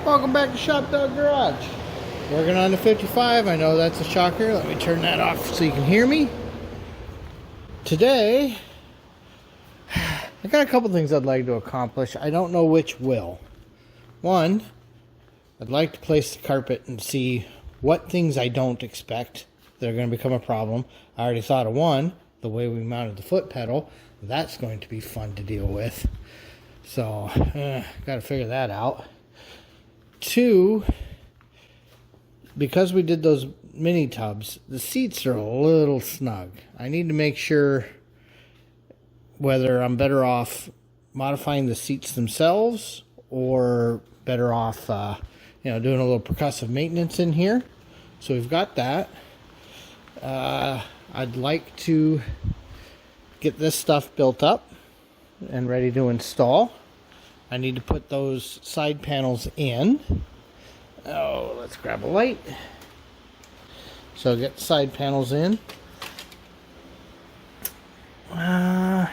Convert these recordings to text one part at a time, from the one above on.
Welcome back to ShopDog-Garage. Working on the 55. I know that's a shocker. Let me turn that off so you can hear me. Today, I got a couple things I'd like to accomplish. I don't know which will. One, I'd like to place the carpet and see what things I don't expect that are going to become a problem. I already thought of one, the way we mounted the foot pedal. That's going to be fun to deal with. So, got to figure that out. Two, because we did those mini tubs, the seats are a little snug. I need to make sure whether I'm better off modifying the seats themselves or better off, doing a little percussive maintenance in here. So we've got that. I'd like to get this stuff built up and ready to install. I need to put those side panels in. Oh, let's grab a light. So get the side panels in. And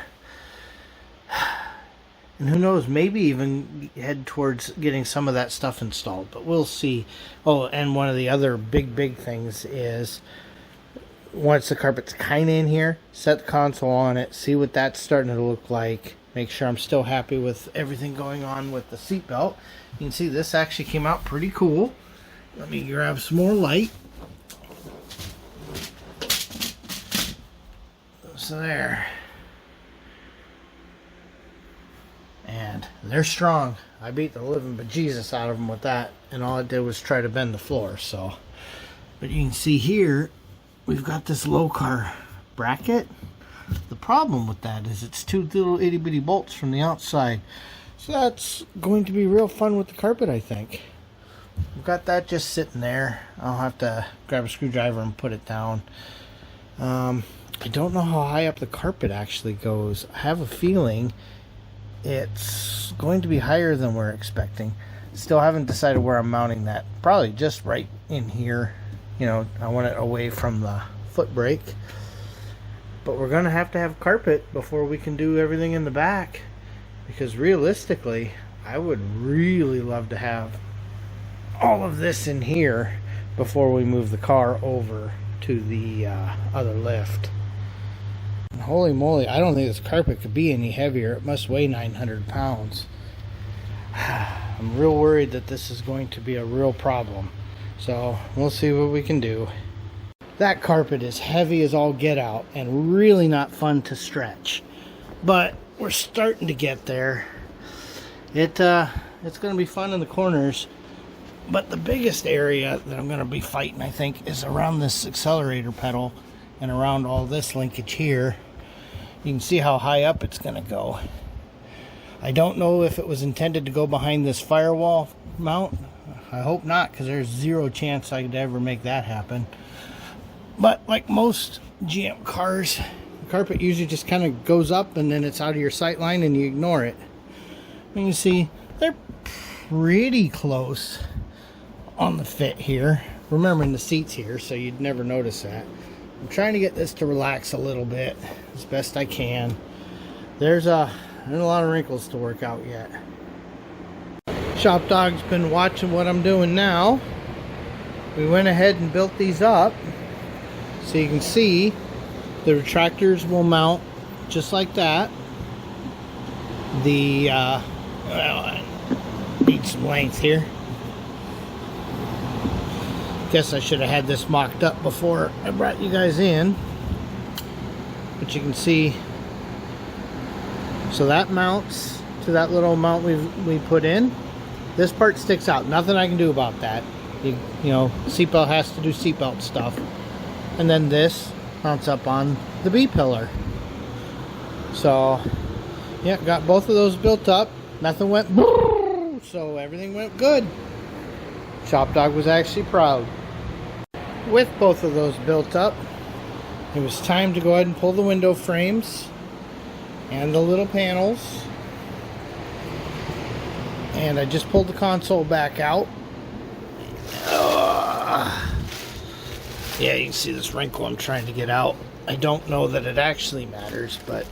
who knows, maybe even head towards getting some of that stuff installed, but we'll see. Oh, and one of the other big things is once the carpet's kind of in here, set the console on it, see what that's starting to look like. Make sure I'm still happy with everything going on with the seatbelt. You can see this actually came out pretty cool. Let me grab some more light. So there. And they're strong. I beat the living bejesus out of them with that. And all I did was try to bend the floor. So, but you can see here, we've got this low car bracket. The problem with that is it's two little itty bitty bolts from the outside. So that's going to be real fun with the carpet, I think. We've got that just sitting there. I'll have to grab a screwdriver and put it down. I don't know how high up the carpet actually goes. I have a feeling it's going to be higher than we're expecting. Still haven't decided where I'm mounting that. Probably just right in here. I want it away from the foot brake. But we're going to have carpet before we can do everything in the back. Because realistically, I would really love to have all of this in here before we move the car over to the other lift. And holy moly, I don't think this carpet could be any heavier. It must weigh 900 pounds. I'm real worried that this is going to be a real problem. So we'll see what we can do. That carpet is heavy as all get out and really not fun to stretch. But we're starting to get there. It's going to be fun in the corners. But the biggest area that I'm going to be fighting, I think, is around this accelerator pedal and around all this linkage here. You can see how high up it's going to go. I don't know if it was intended to go behind this firewall mount. I hope not, because there's zero chance I could ever make that happen. But like most GM cars, the carpet usually just kind of goes up and then it's out of your sight line and you ignore it. And you see, they're pretty close on the fit here. Remembering the seats here, so you'd never notice that. I'm trying to get this to relax a little bit as best I can. There's a lot of wrinkles to work out yet. Shop Dog's been watching what I'm doing now. We went ahead and built these up. So you can see the retractors will mount just like that. The well, I need some length here. Guess I should have had this mocked up before I brought you guys in. But you can see, so that mounts to that little mount we put in. This part sticks out. Nothing I can do about that. You know, seatbelt has to do seatbelt stuff. And then this mounts up on the B pillar. So, yeah, got both of those built up. Nothing went so everything went good. Shop Dog was actually proud. With both of those built up, it was time to go ahead and pull the window frames and the little panels. And I just pulled the console back out. Yeah, you can see this wrinkle I'm trying to get out. I don't know that it actually matters, but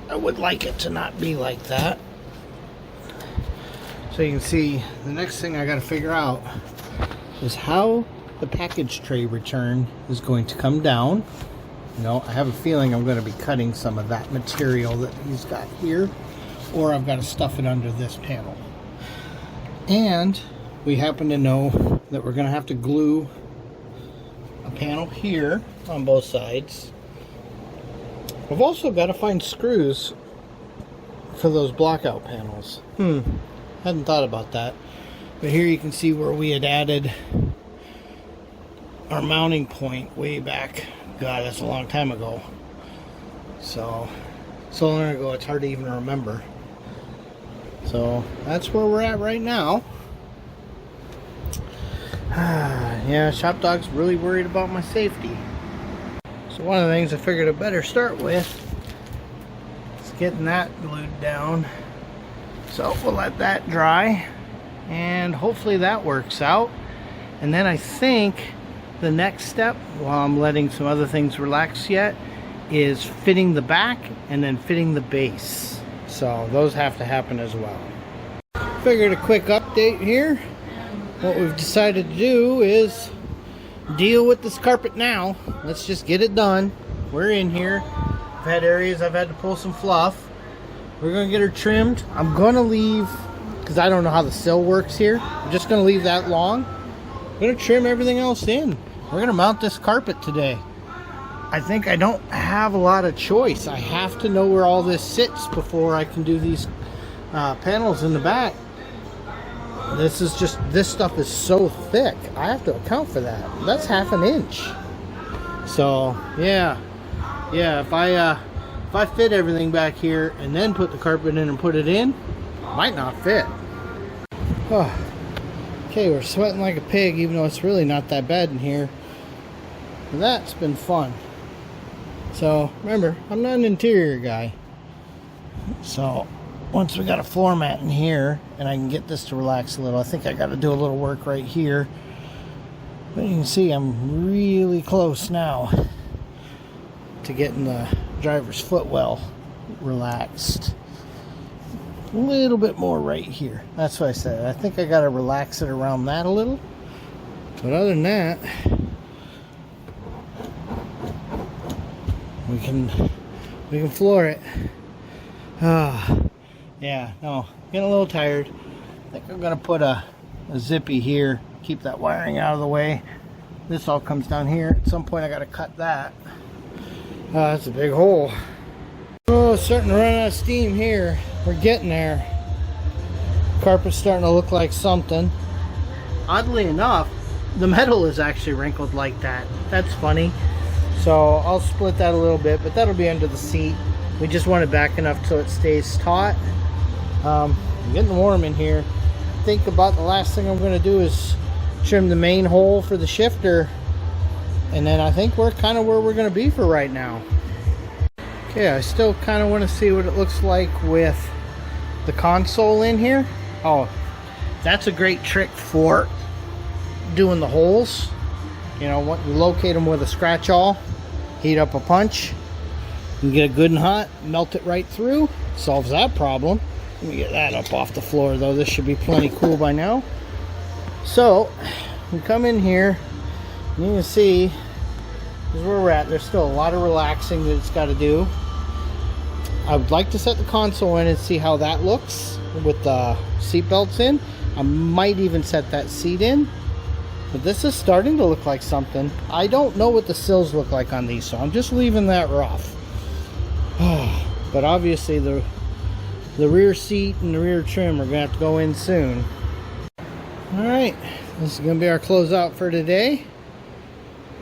I would like it to not be like that. So you can see the next thing I got to figure out is how the package tray return is going to come down. You know, I have a feeling I'm going to be cutting some of that material that he's got here, or I've got to stuff it under this panel. And we happen to know that we're going to have to glue a panel here on both sides. I've also got to find screws for those blockout panels. Hadn't thought about that. But here you can see where we had added our mounting point way back. God, that's a long time ago. So long ago it's hard to even remember. So that's where we're at right now. Yeah, ShopDog's really worried about my safety. So one of the things I figured I better start with is getting that glued down. So we'll let that dry, and hopefully that works out. And then I think the next step, while I'm letting some other things relax yet, is fitting the back and then fitting the base. So those have to happen as well. Figured a quick update here. What we've decided to do is deal with this carpet now. Let's just get it done. We're in here. I've had areas I've had to pull some fluff. We're going to get her trimmed. I'm going to leave, because I don't know how the sill works here, I'm just going to leave that long. I'm going to trim everything else in. We're going to mount this carpet today. I think I don't have a lot of choice. I have to know where all this sits before I can do these panels in the back. This stuff is so thick. I have to account for that. That's half an inch. So yeah, if I fit everything back here and then put the carpet in and put it in, might not fit. Oh, okay, we're sweating like a pig, even though it's really not that bad in here. That's been fun. So remember, I'm not an interior guy. So once we got a floor mat in here and I can get this to relax a little, I think I got to do a little work right here. But you can see I'm really close now to getting the driver's footwell relaxed. A little bit more right here. That's what I said. I think I got to relax it around that a little. But other than that, we can floor it. Yeah, no, getting a little tired. I think I'm gonna put a zippy here, keep that wiring out of the way. This all comes down here. At some point I gotta cut that. That's a big hole. Oh, it's starting to run out of steam here. We're getting there. Carpet's starting to look like something. Oddly enough, the metal is actually wrinkled like that. That's funny. So I'll split that a little bit, but that'll be under the seat. We just want it back enough so it stays taut. I'm getting warm in here. I think about the last thing I'm going to do is trim the main hole for the shifter, and then I think we're kind of where we're going to be for right now. Okay, I still kind of want to see what it looks like with the console in here. Oh, that's a great trick for doing the holes. You know, you locate them with a scratch awl, heat up a punch, and get it good and hot, melt it right through. Solves that problem. Let me get that up off the floor though. This should be plenty cool by now. So we come in here, and you can see this is where we're at. There's still a lot of relaxing that it's got to do. I would like to set the console in and see how that looks with the seat belts in. I might even set that seat in. But this is starting to look like something. I don't know what the sills look like on these, so I'm just leaving that rough. But obviously the rear seat and the rear trim are going to have to go in soon. Alright, this is going to be our closeout for today.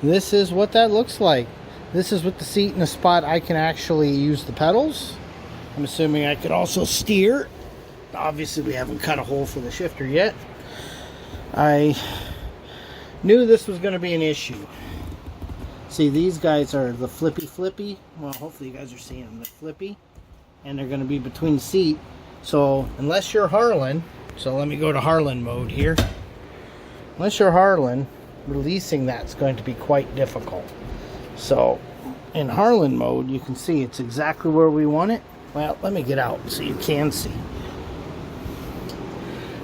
This is what that looks like. This is with the seat in a spot I can actually use the pedals. I'm assuming I could also steer. Obviously we haven't cut a hole for the shifter yet. I knew this was going to be an issue. See, these guys are the flippy. Well, hopefully you guys are seeing them. They're flippy, and they're going to be between the seat. So unless you're Harlan, so let me go to Harlan mode here. Unless you're Harlan, releasing that's going to be quite difficult. So in Harlan mode, you can see it's exactly where we want it. Well, let me get out so you can see.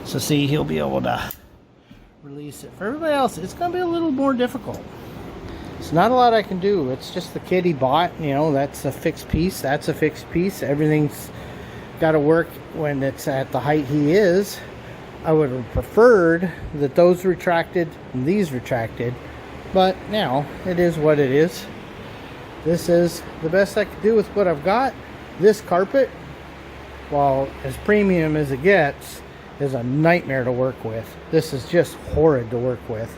So see, he'll be able to release it. For everybody else, it's going to be a little more difficult. It's not a lot I can do. It's just the kit he bought. You know, that's a fixed piece. That's a fixed piece. Everything's got to work when it's at the height he is. I would have preferred that those retracted and these retracted. But now, it is what it is. This is the best I could do with what I've got. This carpet, while as premium as it gets, is a nightmare to work with. This is just horrid to work with.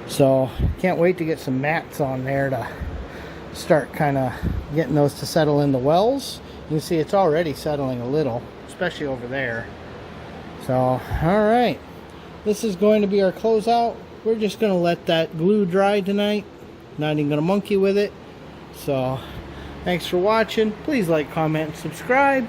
So, can't wait to get some mats on there to start kind of getting those to settle in the wells. You can see it's already settling a little, especially over there. So, alright. This is going to be our closeout. We're just going to let that glue dry tonight. Not even going to monkey with it. So, thanks for watching. Please like, comment, and subscribe.